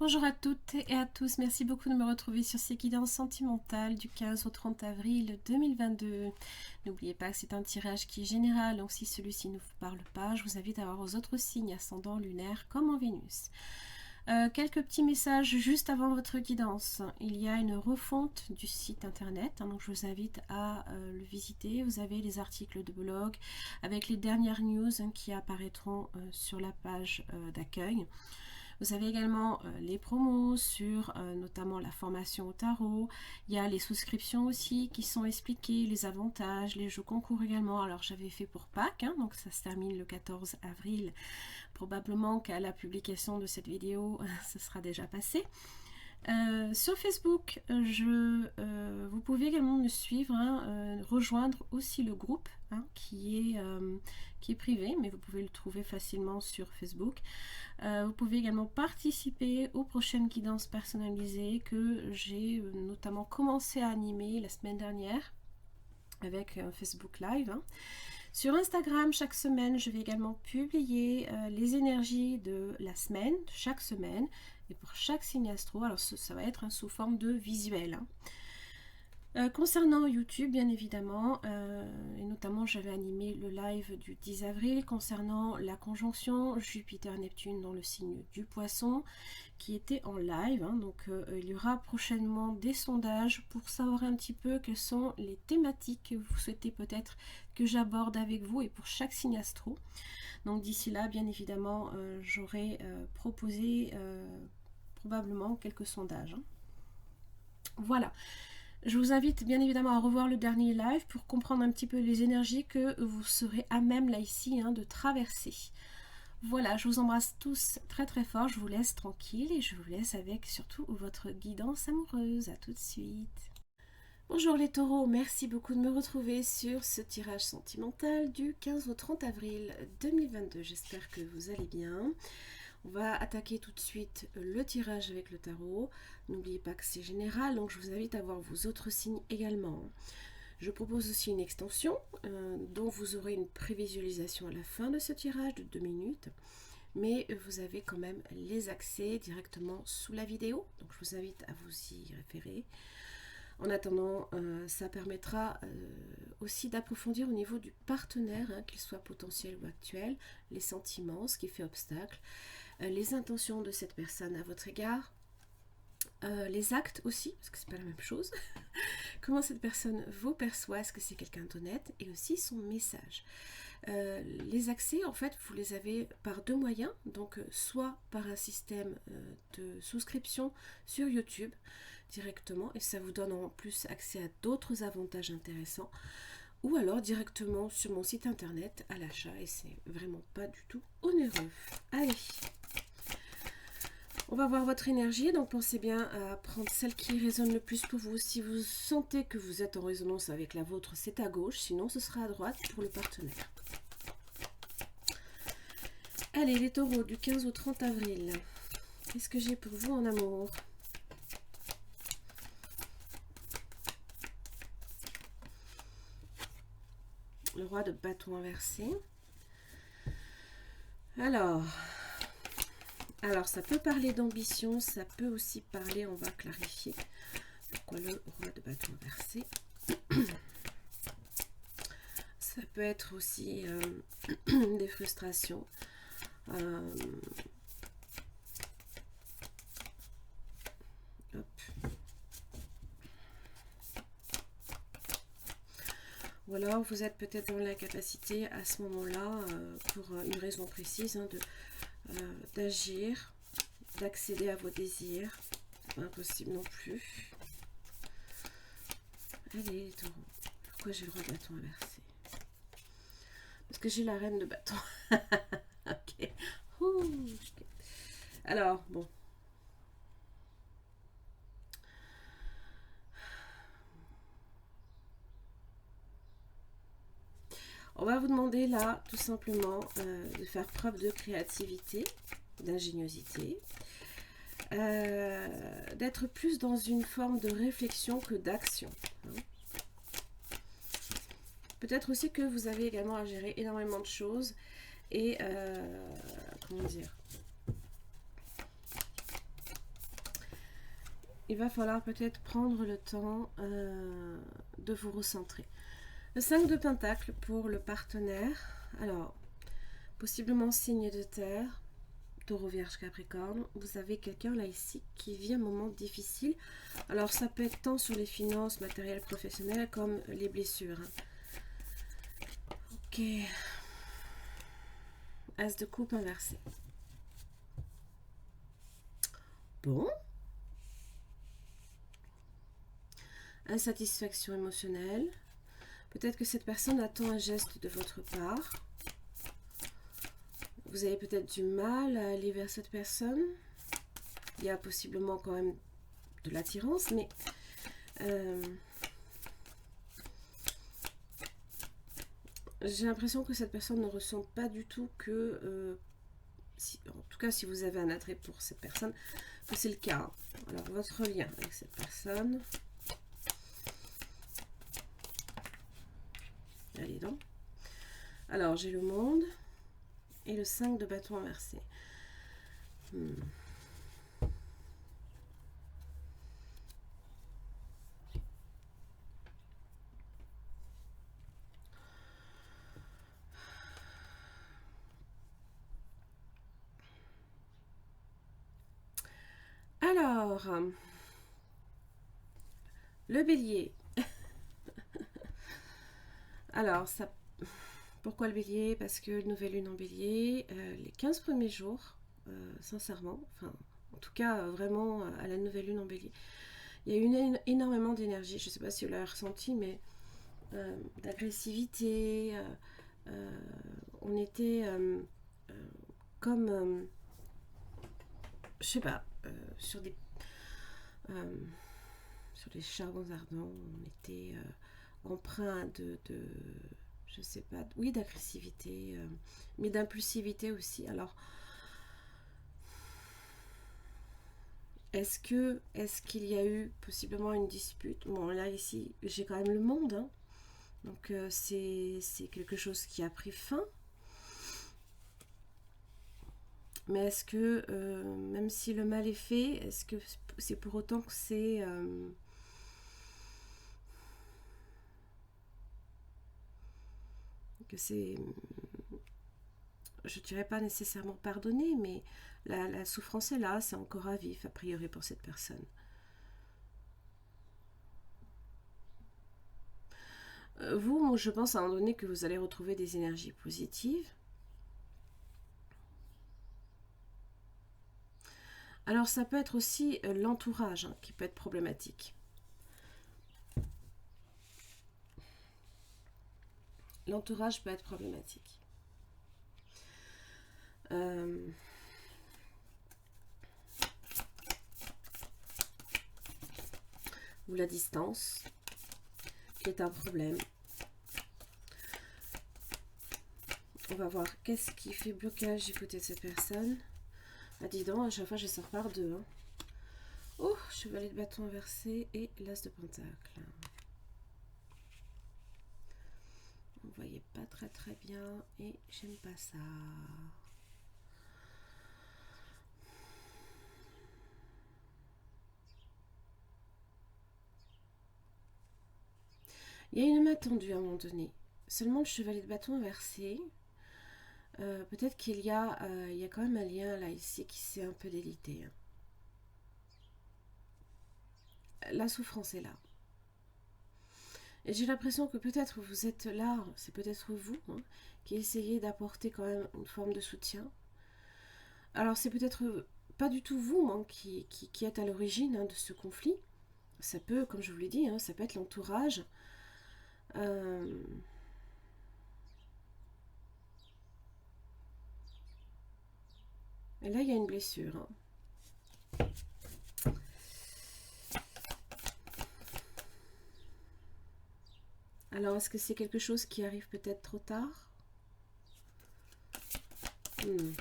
Bonjour à toutes et à tous, merci beaucoup de me retrouver sur ces guidances sentimentales du 15 au 30 avril 2022. N'oubliez pas que c'est un tirage qui est général, donc si celui-ci ne vous parle pas, je vous invite à voir aux autres signes ascendant lunaire comme en Vénus. Quelques petits messages juste avant votre guidance. Il y a une refonte du site internet, donc je vous invite à le visiter. Vous avez les articles de blog avec les dernières news qui apparaîtront sur la page d'accueil. Vous avez également les promos sur notamment la formation au tarot. Il y a les souscriptions aussi qui sont expliquées, les avantages, les jeux concours également. Alors j'avais fait pour Pâques, donc ça se termine le 14 avril. Probablement qu'à la publication de cette vidéo, ça sera déjà passé. Sur Facebook, vous pouvez également me suivre, rejoindre aussi le groupe qui est privé, mais vous pouvez le trouver facilement sur Facebook. Vous pouvez également participer aux prochaines guidances personnalisées que j'ai notamment commencé à animer la semaine dernière avec un Facebook Live. Sur Instagram, chaque semaine, je vais également publier les énergies de la semaine, chaque semaine, et pour chaque signe astro. Alors ça va être sous forme de visuel. Concernant YouTube, bien évidemment, et notamment j'avais animé le live du 10 avril concernant la conjonction Jupiter-Neptune dans le signe du Poisson, qui était en live. Donc il y aura prochainement des sondages pour savoir un petit peu quelles sont les thématiques que vous souhaitez peut-être que j'aborde avec vous et pour chaque signe astro. Donc d'ici là, bien évidemment, j'aurai proposé probablement quelques sondages. Voilà. Je vous invite bien évidemment à revoir le dernier live pour comprendre un petit peu les énergies que vous serez à même là ici de traverser. Voilà, je vous embrasse tous très très fort, je vous laisse tranquille et je vous laisse avec surtout votre guidance amoureuse. À tout de suite. Bonjour les taureaux, merci beaucoup de me retrouver sur ce tirage sentimental du 15 au 30 avril 2022. J'espère que vous allez bien. On va attaquer tout de suite le tirage avec le tarot. N'oubliez pas que c'est général, donc je vous invite à voir vos autres signes également. Je propose aussi une extension dont vous aurez une prévisualisation à la fin de ce tirage de 2 minutes. Mais vous avez quand même les accès directement sous la vidéo. Donc je vous invite à vous y référer. En attendant, ça permettra aussi d'approfondir au niveau du partenaire, qu'il soit potentiel ou actuel, les sentiments, ce qui fait obstacle, les intentions de cette personne à votre égard, les actes aussi, parce que c'est pas la même chose, comment cette personne vous perçoit, est-ce que c'est quelqu'un d'honnête, et aussi son message. Les accès, en fait, vous les avez par deux moyens, donc soit par un système de souscription sur YouTube directement, et ça vous donne en plus accès à d'autres avantages intéressants, ou alors directement sur mon site internet à l'achat, et c'est vraiment pas du tout onéreux. Allez, on va voir votre énergie, donc pensez bien à prendre celle qui résonne le plus pour vous. Si vous sentez que vous êtes en résonance avec la vôtre, c'est à gauche, sinon ce sera à droite pour le partenaire. Allez, les taureaux, du 15 au 30 avril, qu'est-ce que j'ai pour vous en amour ? Le roi de bâton inversé. Alors, ça peut parler d'ambition, ça peut aussi parler, on va clarifier pourquoi le roi de bâton inversé. Ça peut être aussi des frustrations. Hop. Ou alors vous êtes peut-être dans l'incapacité à ce moment-là, pour une raison précise, d'agir, d'accéder à vos désirs. C'est pas impossible non plus. Allez les taureaux, pourquoi j'ai le roi de bâton inversé? Parce que j'ai la reine de bâton. Ok. Alors, bon. On va vous demander là, tout simplement, de faire preuve de créativité, d'ingéniosité, d'être plus dans une forme de réflexion que d'action. Peut-être aussi que vous avez également à gérer énormément de choses et, comment dire, il va falloir peut-être prendre le temps de vous recentrer. Le 5 de Pentacle pour le partenaire. Alors, possiblement signe de terre, Taureau, Vierge, Capricorne. Vous avez quelqu'un là ici qui vit un moment difficile. Alors, ça peut être tant sur les finances, matériel, professionnel, comme les blessures. Ok. As de coupe inversé. Bon. Insatisfaction émotionnelle. Peut-être que cette personne attend un geste de votre part. Vous avez peut-être du mal à aller vers cette personne. Il y a possiblement quand même de l'attirance, mais j'ai l'impression que cette personne ne ressent pas du tout que, en tout cas si vous avez un attrait pour cette personne, que c'est le cas. Alors votre lien avec cette personne. Allez donc. Alors j'ai le monde et le 5 de bâton inversé. Alors, le bélier. Alors, ça, pourquoi le bélier? Parce que nouvelle lune en bélier, les 15 premiers jours, sincèrement, enfin, en tout cas, vraiment, à la nouvelle lune en bélier, il y a eu énormément d'énergie. Je ne sais pas si vous l'avez ressenti, mais d'agressivité. On était comme, je sais pas, sur des charbons ardents. On était empreint de je sais pas, oui, d'agressivité, mais d'impulsivité aussi. Alors, est-ce qu'il y a eu possiblement une dispute? Bon, là, ici, j'ai quand même le monde, hein. Donc, c'est quelque chose qui a pris fin. Mais est-ce que, même si le mal est fait, est-ce que c'est pour autant que c'est... je dirais pas nécessairement pardonner, mais la souffrance est là, c'est encore à vivre, a priori, pour cette personne. Vous, je pense à un moment donné que vous allez retrouver des énergies positives. Alors ça peut être aussi l'entourage, hein, qui peut être problématique. L'entourage peut être problématique. Ou la distance, qui est un problème. On va voir qu'est-ce qui fait blocage du côté de cette personne. Ah, dis donc, à chaque fois, je sors par deux. Hein. Oh, chevalier de bâton inversé et l'as de pentacle. Vous voyez pas très très bien et j'aime pas ça. Il y a une main tendue à un moment donné. Seulement le chevalier de bâton inversé. Peut-être qu'il y a quand même un lien là ici qui s'est un peu délité. Hein. La souffrance est là. Et j'ai l'impression que peut-être vous êtes là, c'est peut-être vous hein, qui essayez d'apporter quand même une forme de soutien. Alors c'est peut-être pas du tout vous hein, qui êtes à l'origine hein, de ce conflit. Ça peut, comme je vous l'ai dit, hein, ça peut être l'entourage. Et là, il y a une blessure. Hein. Alors, est-ce que c'est quelque chose qui arrive peut-être trop tard? On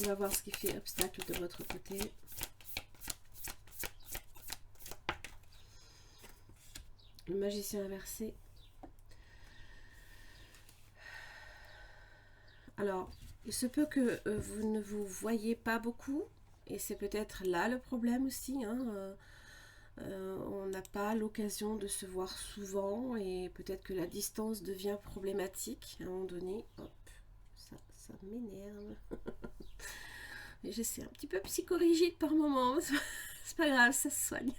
va voir ce qui fait obstacle de votre côté. Le magicien inversé. Alors, il se peut que vous ne vous voyez pas beaucoup, et c'est peut-être là le problème aussi. Hein, On n'a pas l'occasion de se voir souvent et peut-être que la distance devient problématique à un moment donné. Hop, ça m'énerve. Et c'est un petit peu psychorigide par moment. C'est pas grave, ça se soigne.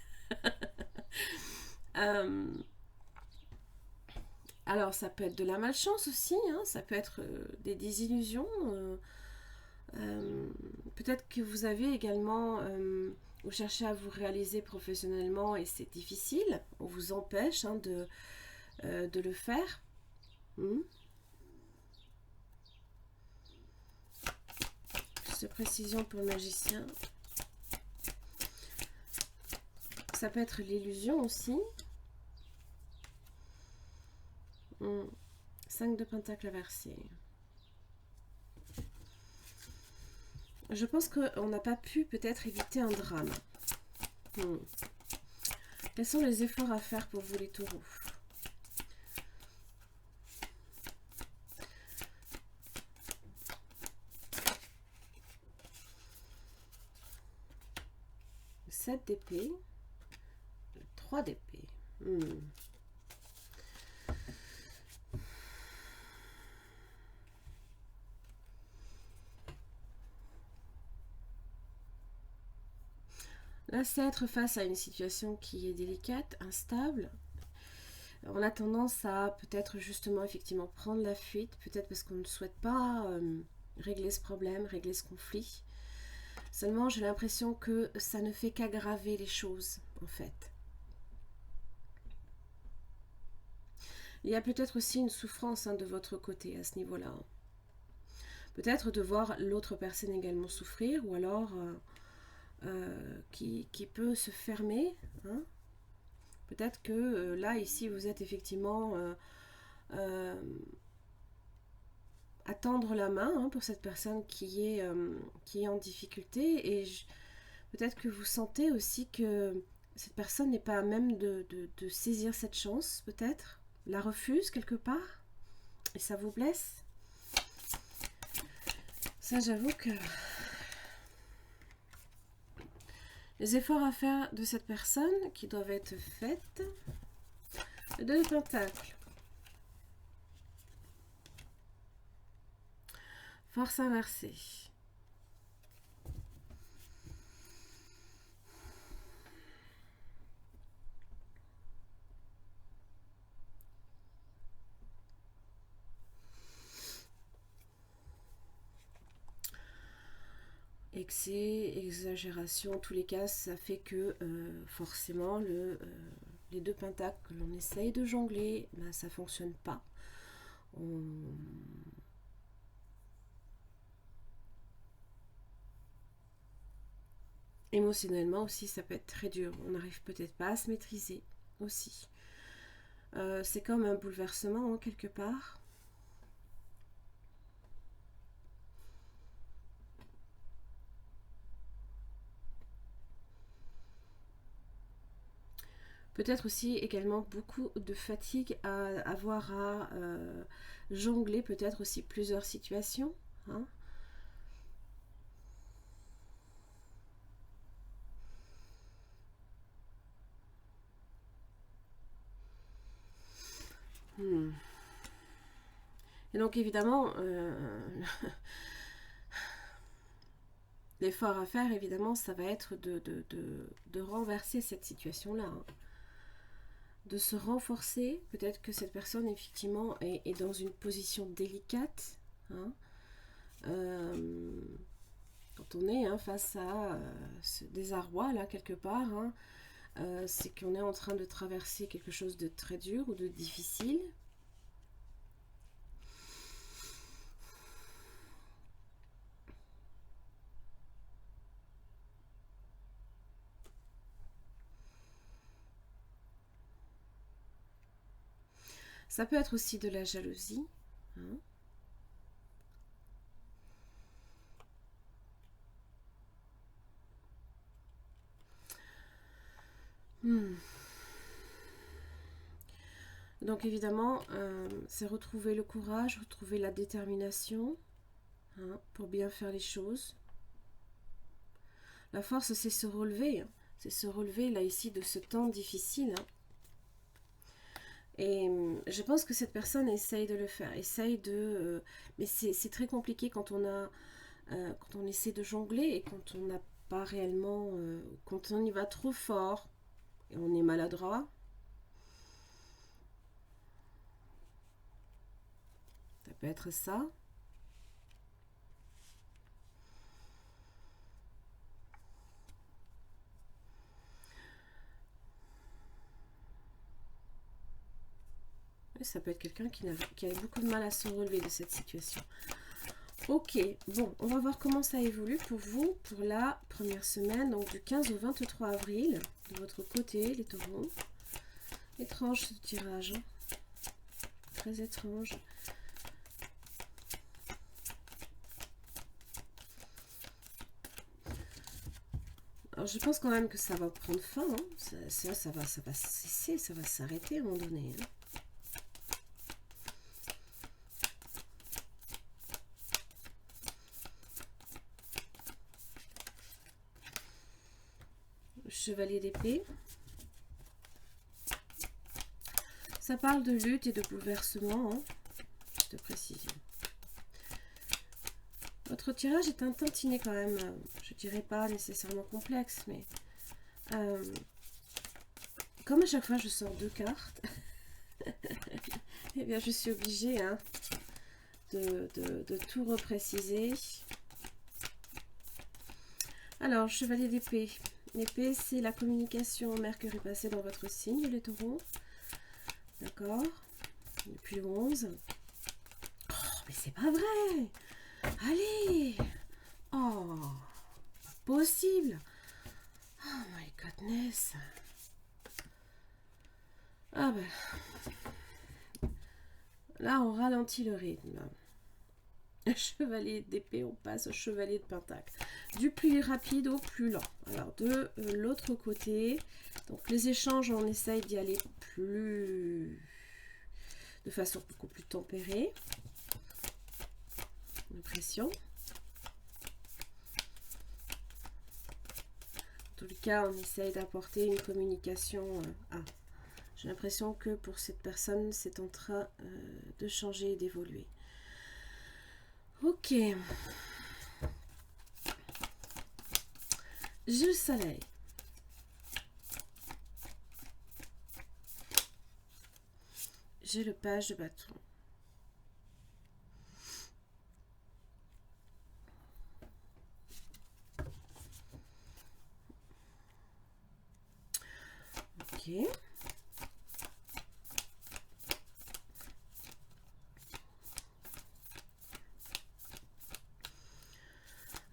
Alors ça peut être de la malchance aussi, hein, ça peut être des désillusions. Peut-être que vous avez également, vous cherchez à vous réaliser professionnellement et c'est difficile, on vous empêche hein, de le faire. Plus de précision pour le magicien. Ça peut être l'illusion aussi. 5 de pentacle inversé. Je pense qu'on n'a pas pu peut-être éviter un drame. Quels sont les efforts à faire pour vous les taureaux? Le 7 d'épée. Le 3 d'épée. Là, c'est être face à une situation qui est délicate, instable. On a tendance à peut-être justement effectivement prendre la fuite, peut-être parce qu'on ne souhaite pas régler ce problème, régler ce conflit. Seulement, j'ai l'impression que ça ne fait qu'aggraver les choses, en fait. Il y a peut-être aussi une souffrance hein, de votre côté à ce niveau-là. Peut-être de voir l'autre personne également souffrir, ou alors qui peut se fermer. Hein. Peut-être que là, ici, vous êtes effectivement à tendre la main hein, pour cette personne qui est en difficulté. Et peut-être que vous sentez aussi que cette personne n'est pas à même de saisir cette chance, peut-être. La refuse quelque part. Et ça vous blesse. Ça, j'avoue que les efforts à faire de cette personne qui doivent être faits. Le 2 de pentacle. Force inversée. Excès, exagération, en tous les cas, ça fait que forcément les 2 pentacles que l'on essaye de jongler, ben, ça ne fonctionne pas. Émotionnellement aussi, ça peut être très dur. On n'arrive peut-être pas à se maîtriser aussi. C'est comme un bouleversement hein, quelque part. Peut-être aussi également beaucoup de fatigue à avoir à jongler peut-être aussi plusieurs situations. Hein. Et donc évidemment, l'effort à faire, évidemment, ça va être de renverser cette situation-là. Hein. De se renforcer. Peut-être que cette personne, effectivement, est dans une position délicate. Hein. Quand on est hein, face à ce désarroi, là, quelque part, hein, c'est qu'on est en train de traverser quelque chose de très dur ou de difficile. Ça peut être aussi de la jalousie. Hein. Donc évidemment, c'est retrouver le courage, retrouver la détermination hein, pour bien faire les choses. La force, c'est se relever. C'est se relever là ici de ce temps difficile. Hein. Et je pense que cette personne essaye de le faire, essaye de... mais c'est très compliqué quand on a... quand on essaie de jongler et quand on n'a pas réellement... quand on y va trop fort et on est maladroit. Ça peut être ça. Ça peut être quelqu'un qui a beaucoup de mal à se relever de cette situation. Ok, bon, on va voir comment ça évolue pour vous pour la première semaine, donc du 15 au 23 avril, de votre côté, les taureaux. Étrange ce tirage, hein. Très étrange. Alors je pense quand même que ça va prendre fin, hein. Ça va cesser, ça va s'arrêter à un moment donné. Hein. Chevalier d'épée. Ça parle de lutte et de bouleversement, hein, de précision. Votre tirage est un tantinet quand même, je dirais pas nécessairement complexe, mais comme à chaque fois je sors 2 cartes, eh bien je suis obligée hein, de tout repréciser. Alors, chevalier d'épée. L'épée, c'est la communication. Mercure est passé dans votre signe, les taureaux. D'accord. Depuis le 11. Oh, mais c'est pas vrai. Allez. Oh, pas possible. Oh my goodness. Ah ben. Là, on ralentit le rythme. Chevalier d'épée, on passe au chevalier de pentacle. Du plus rapide au plus lent. Alors, de l'autre côté, donc les échanges, on essaye d'y aller plus... de façon beaucoup plus tempérée. L'impression. En tous les cas, on essaye d'apporter une communication... j'ai l'impression que pour cette personne, c'est en train de changer et d'évoluer. Ok. J'ai le soleil. J'ai le page de bâton. Ok.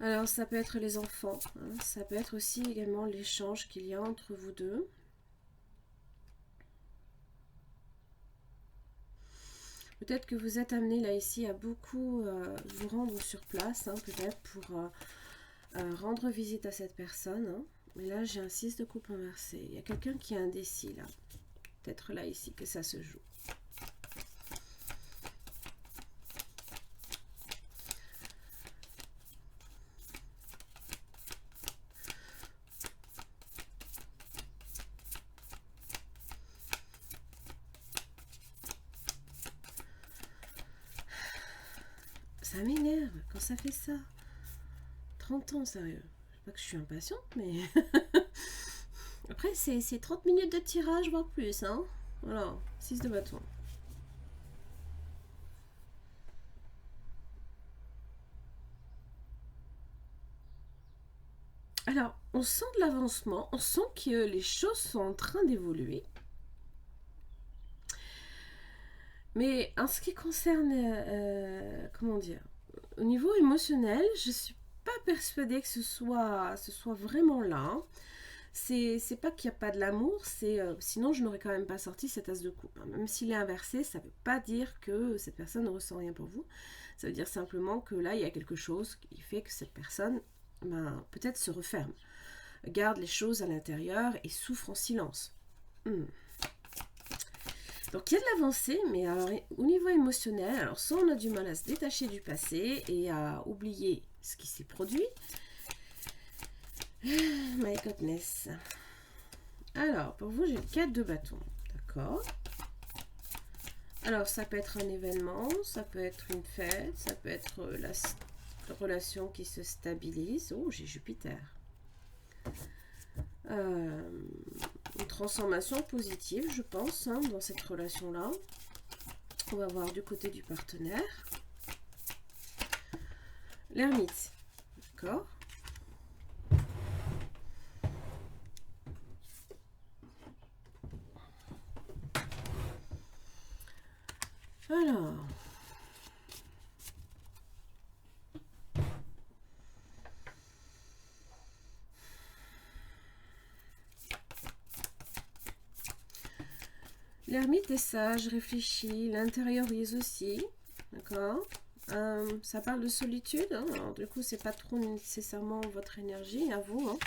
Alors, ça peut être les enfants, hein, ça peut être aussi également l'échange qu'il y a entre vous deux. Peut-être que vous êtes amené là ici à beaucoup vous rendre sur place, hein, peut-être pour rendre visite à cette personne. Hein. Mais là, j'ai un 6 de coupe inversé. Il y a quelqu'un qui est indécis là. Peut-être là ici que ça se joue. Ça m'énerve quand ça fait ça. 30 ans, sérieux. Je sais pas que je suis impatiente, mais... Après, c'est 30 minutes de tirage, voire plus. Hein. Voilà, 6 de bâton. Alors, on sent de l'avancement. On sent que les choses sont en train d'évoluer. Mais en ce qui concerne, comment dire, au niveau émotionnel, je suis pas persuadée que ce soit vraiment là. C'est pas qu'il n'y a pas de l'amour, c'est sinon je n'aurais quand même pas sorti cet as de coupe. Hein. Même s'il est inversé, ça ne veut pas dire que cette personne ne ressent rien pour vous. Ça veut dire simplement que là, il y a quelque chose qui fait que cette personne, peut-être se referme, garde les choses à l'intérieur et souffre en silence. Donc il y a de l'avancée, mais alors au niveau émotionnel, alors soit on a du mal à se détacher du passé et à oublier ce qui s'est produit, My goodness. Alors, pour vous, j'ai le 4 de bâton. D'accord. Alors, ça peut être un événement, ça peut être une fête, ça peut être la relation qui se stabilise. Oh, j'ai Jupiter. Une transformation positive, je pense, hein, dans cette relation-là. On va voir du côté du partenaire. L'ermite. D'accord. Alors. L'ermite est sage, réfléchit, l'intériorise aussi. D'accord. Ça parle de solitude. Hein, alors, du coup, c'est pas trop nécessairement votre énergie à vous. Hein.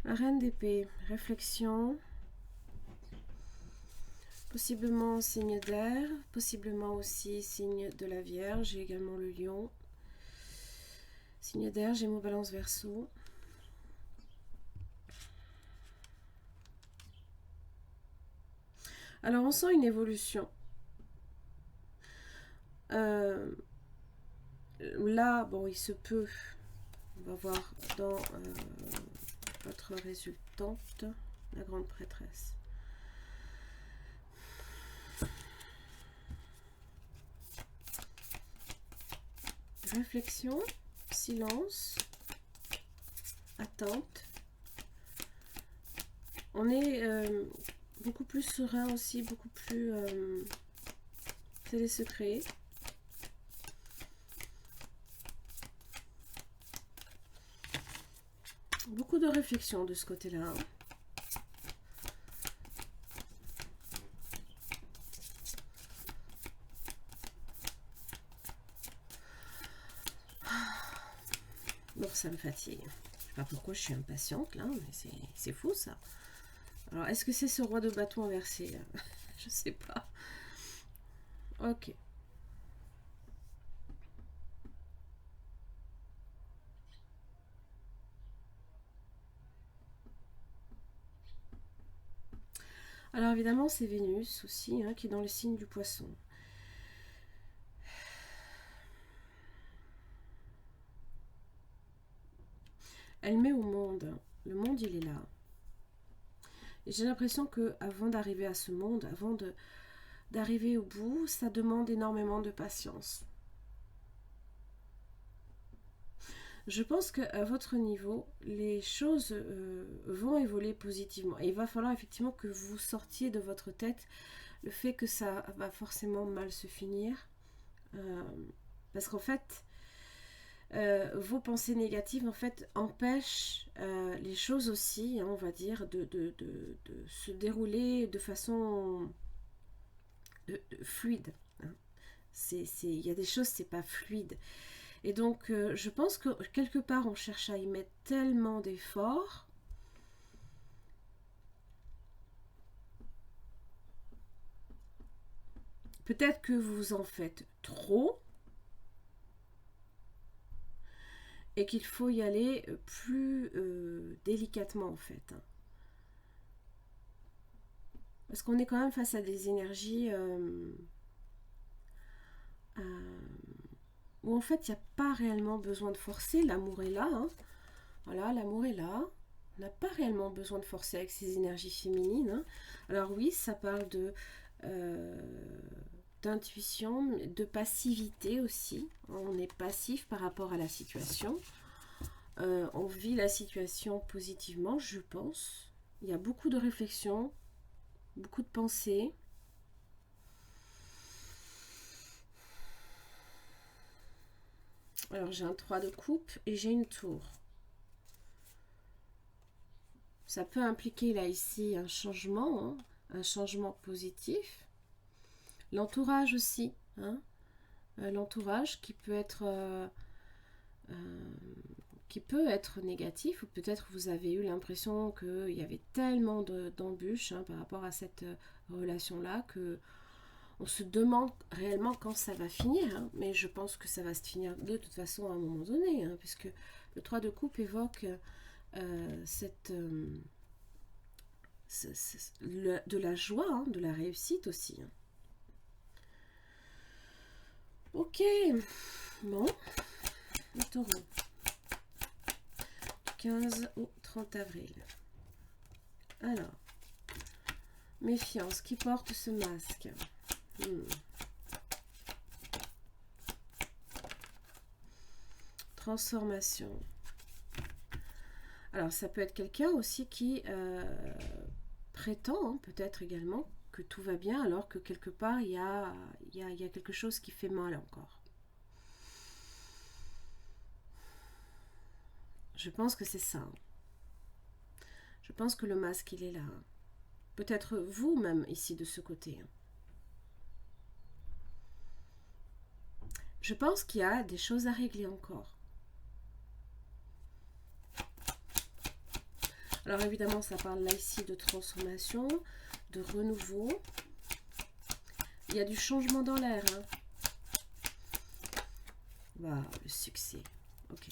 La reine d'épée, réflexion. Possiblement signe d'air, possiblement aussi signe de la Vierge. J'ai également le lion. Signe d'air, Gémeaux, Balance, Verseau. Alors, on sent une évolution. Là, bon, il se peut, on va voir dans votre résultante, la grande prêtresse. Réflexion, silence, attente. On est beaucoup plus serein aussi, beaucoup plus... c'est les secrets. Beaucoup de réflexion de ce côté-là. Bon, ça me fatigue. Je sais pas pourquoi je suis impatiente là, mais c'est fou ça. Alors, est-ce que c'est ce roi de bâton inversé? Je sais pas. Ok. Alors évidemment, c'est Vénus aussi, hein, qui est dans le signe du poisson. Elle met au monde. Le monde, il est là. Et j'ai l'impression que avant d'arriver à ce monde, avant d'arriver au bout, ça demande énormément de patience. Je pense qu'à votre niveau, les choses vont évoluer positivement. Et il va falloir effectivement que vous sortiez de votre tête le fait que ça va forcément mal se finir. Parce qu'en fait, vos pensées négatives en fait empêchent les choses aussi, hein, on va dire, de se dérouler de façon fluide. Hein. Il y a des choses, c'est pas fluide. Et donc, je pense que quelque part, on cherche à y mettre tellement d'efforts. Peut-être que vous en faites trop. Et qu'il faut y aller plus délicatement, en fait. Parce qu'on est quand même face à des énergies où en fait, il n'y a pas réellement besoin de forcer. L'amour est là. Hein. Voilà, l'amour est là. On n'a pas réellement besoin de forcer avec ces énergies féminines. Hein. Alors oui, ça parle d'intuition, de passivité aussi. On est passif par rapport à la situation. On vit la situation positivement, je pense. Il y a beaucoup de réflexion, beaucoup de pensées. Alors j'ai un 3 de coupe et j'ai une tour. Ça peut impliquer là ici un changement positif. L'entourage aussi, hein, l'entourage qui peut être négatif, ou peut-être vous avez eu l'impression qu'il y avait tellement d'embûches hein, par rapport à cette relation-là que On se demande réellement quand ça va finir, hein, mais je pense que ça va se finir de toute façon à un moment donné, hein, puisque le 3 de coupe évoque de la joie, hein, de la réussite aussi. Hein. Ok, bon, le taureau, du 15 au 30 avril. Alors, méfiance, qui porte ce masque? Transformation. Alors, ça peut être quelqu'un aussi qui prétend, hein, peut-être également, que tout va bien, alors que quelque part, il y a quelque chose qui fait mal encore. Je pense que c'est ça. Hein. Je pense que le masque, il est là. Hein. Peut-être vous-même, ici, de ce côté. Hein. Je pense qu'il y a des choses à régler encore. Alors évidemment, ça parle là ici de transformation, de renouveau. Il y a du changement dans l'air. Hein. Waouh, le succès. Ok.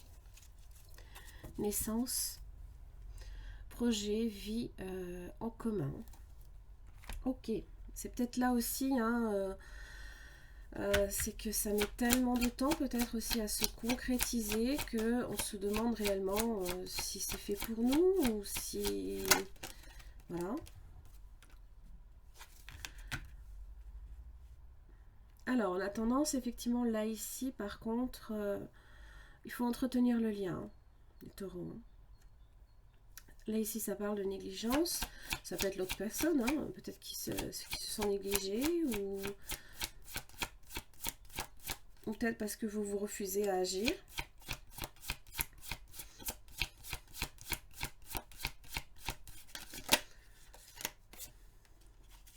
Naissance, projet, vie en commun. Ok. C'est peut-être là aussi, hein, c'est que ça met tellement de temps peut-être aussi à se concrétiser qu'on se demande réellement si c'est fait pour nous ou si... Voilà. Alors, on a tendance, effectivement, là, ici, par contre, il faut entretenir le lien, hein, les taureaux. Hein. Là, ici, ça parle de négligence. Ça peut être l'autre personne, hein, peut-être qui se sent négligé ou peut-être parce que vous vous refusez à agir.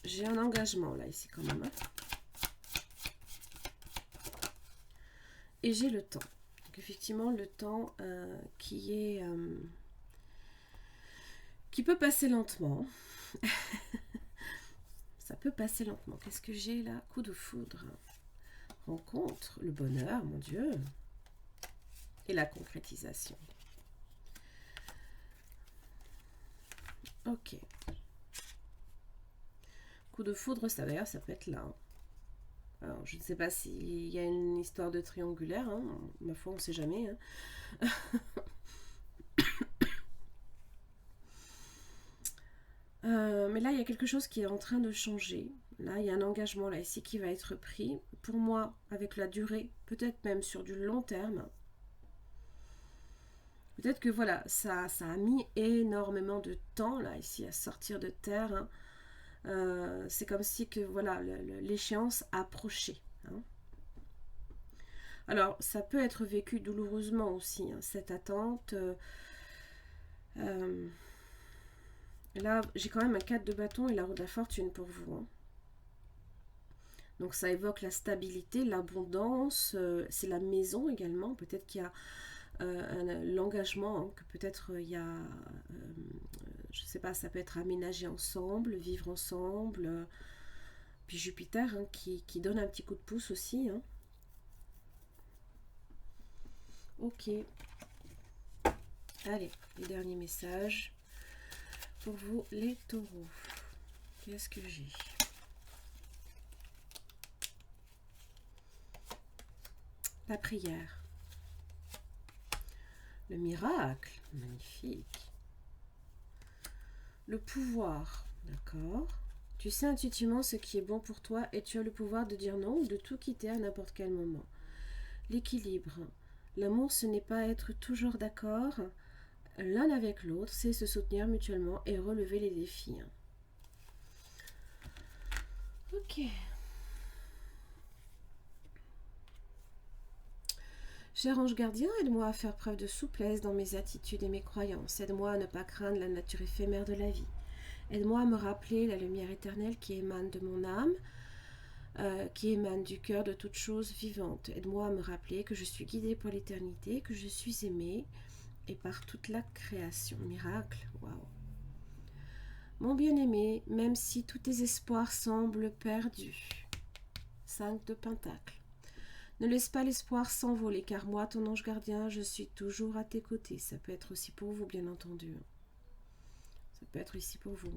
J'ai un engagement, là, ici, quand même. Hein. Et j'ai le temps. Donc, effectivement, le temps qui peut passer lentement. Ça peut passer lentement. Qu'est-ce que j'ai là? Coup de foudre. Rencontre, le bonheur, mon Dieu. Et la concrétisation. Ok. Coup de foudre, ça d'ailleurs, ça peut être là. Hein. Alors, je ne sais pas s'il y a une histoire de triangulaire. Hein. Ma foi, on ne sait jamais. Hein. Mais là, il y a quelque chose qui est en train de changer. Là, il y a un engagement là ici qui va être pris. Pour moi, avec la durée, peut-être même sur du long terme. Peut-être que voilà, ça a mis énormément de temps là ici à sortir de terre. Hein. C'est comme si que voilà l'échéance approchait. Hein. Alors, ça peut être vécu douloureusement aussi, hein, cette attente. Là, j'ai quand même un 4 de bâton et la roue de la fortune pour vous. Hein. Donc, ça évoque la stabilité, l'abondance. C'est la maison également. Peut-être qu'il y a l'engagement, hein, que peut-être il y a... je ne sais pas, ça peut être aménager ensemble, vivre ensemble. Puis Jupiter, hein, qui donne un petit coup de pouce aussi. Hein. Ok. Allez, les derniers messages pour vous, les taureaux. Qu'est-ce que j'ai? La prière. Le miracle. Magnifique. Le pouvoir. D'accord. Tu sais intuitivement ce qui est bon pour toi et tu as le pouvoir de dire non ou de tout quitter à n'importe quel moment. L'équilibre. L'amour, ce n'est pas être toujours d'accord l'un avec l'autre, c'est se soutenir mutuellement et relever les défis. Ok. Cher ange gardien, aide-moi à faire preuve de souplesse dans mes attitudes et mes croyances. Aide-moi à ne pas craindre la nature éphémère de la vie. Aide-moi à me rappeler la lumière éternelle qui émane de mon âme, qui émane du cœur de toute chose vivante. Aide-moi à me rappeler que je suis guidée pour l'éternité, que je suis aimée et par toute la création. Miracle, waouh. Mon bien-aimé, même si tous tes espoirs semblent perdus, 5 de Pentacles. Ne laisse pas l'espoir s'envoler, car moi, ton ange gardien, je suis toujours à tes côtés. Ça peut être aussi pour vous, bien entendu. Ça peut être ici pour vous.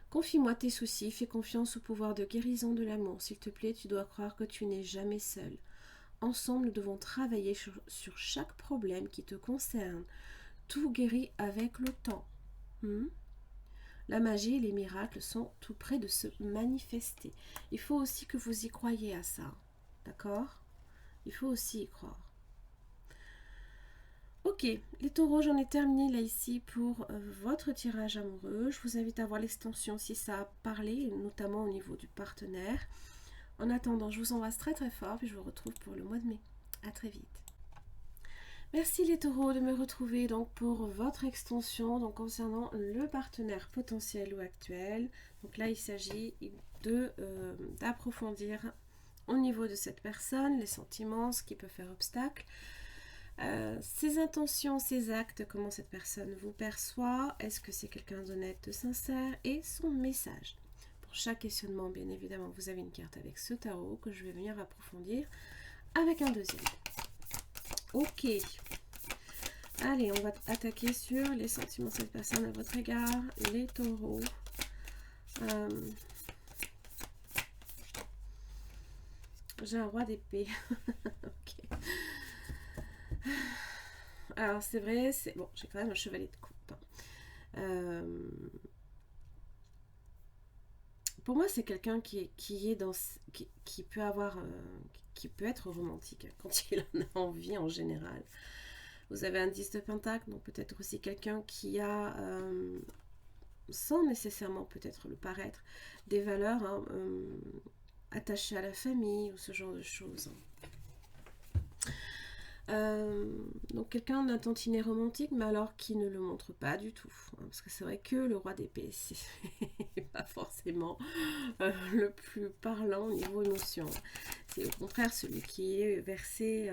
Confie-moi tes soucis, fais confiance au pouvoir de guérison de l'amour. S'il te plaît, tu dois croire que tu n'es jamais seul. Ensemble, nous devons travailler sur chaque problème qui te concerne. Tout guérit avec le temps. La magie et les miracles sont tout près de se manifester. Il faut aussi que vous y croyiez à ça. D'accord? Il faut aussi y croire. Ok, les taureaux, j'en ai terminé là ici pour votre tirage amoureux. Je vous invite à voir l'extension si ça a parlé, notamment au niveau du partenaire. En attendant, je vous embrasse très très fort, puis je vous retrouve pour le mois de mai. À très vite. Merci les taureaux de me retrouver donc pour votre extension donc concernant le partenaire potentiel ou actuel. Donc là, il s'agit d'approfondir au niveau de cette personne les sentiments, ce qui peut faire obstacle. Ses intentions, ses actes, comment cette personne vous perçoit, est-ce que c'est quelqu'un d'honnête, de sincère, et son message. Pour chaque questionnement, bien évidemment, vous avez une carte avec ce tarot que je vais venir approfondir avec un deuxième. Ok. Allez, on va attaquer sur les sentiments de cette personne à votre égard, les taureaux. J'ai un roi d'épée. Ok. Alors c'est vrai, c'est bon, j'ai quand même un chevalier de coupe. Pour moi, c'est quelqu'un qui peut avoir, qui peut être romantique quand il en a envie en général. Vous avez un 10 de pentacle, donc peut-être aussi quelqu'un qui a, sans nécessairement peut-être le paraître, des valeurs attachées à la famille ou ce genre de choses. Donc quelqu'un d'un tantinet romantique, mais alors qui ne le montre pas du tout, parce que c'est vrai que le roi d'épée, c'est pas forcément le plus parlant au niveau émotion. C'est au contraire celui qui est versé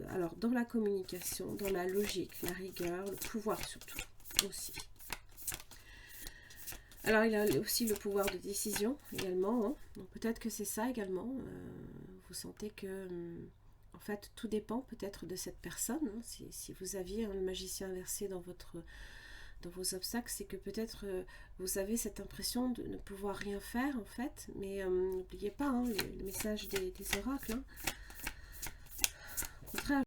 alors dans la communication, dans la logique, la rigueur, le pouvoir surtout aussi. Alors il a aussi le pouvoir de décision également, hein. Donc peut-être que c'est ça également. Vous sentez que en fait, tout dépend peut-être de cette personne. Hein. Si vous aviez un magicien inversé dans vos obstacles, c'est que peut-être vous avez cette impression de ne pouvoir rien faire en fait. Mais n'oubliez pas hein, le message des oracles. Hein. Au contraire,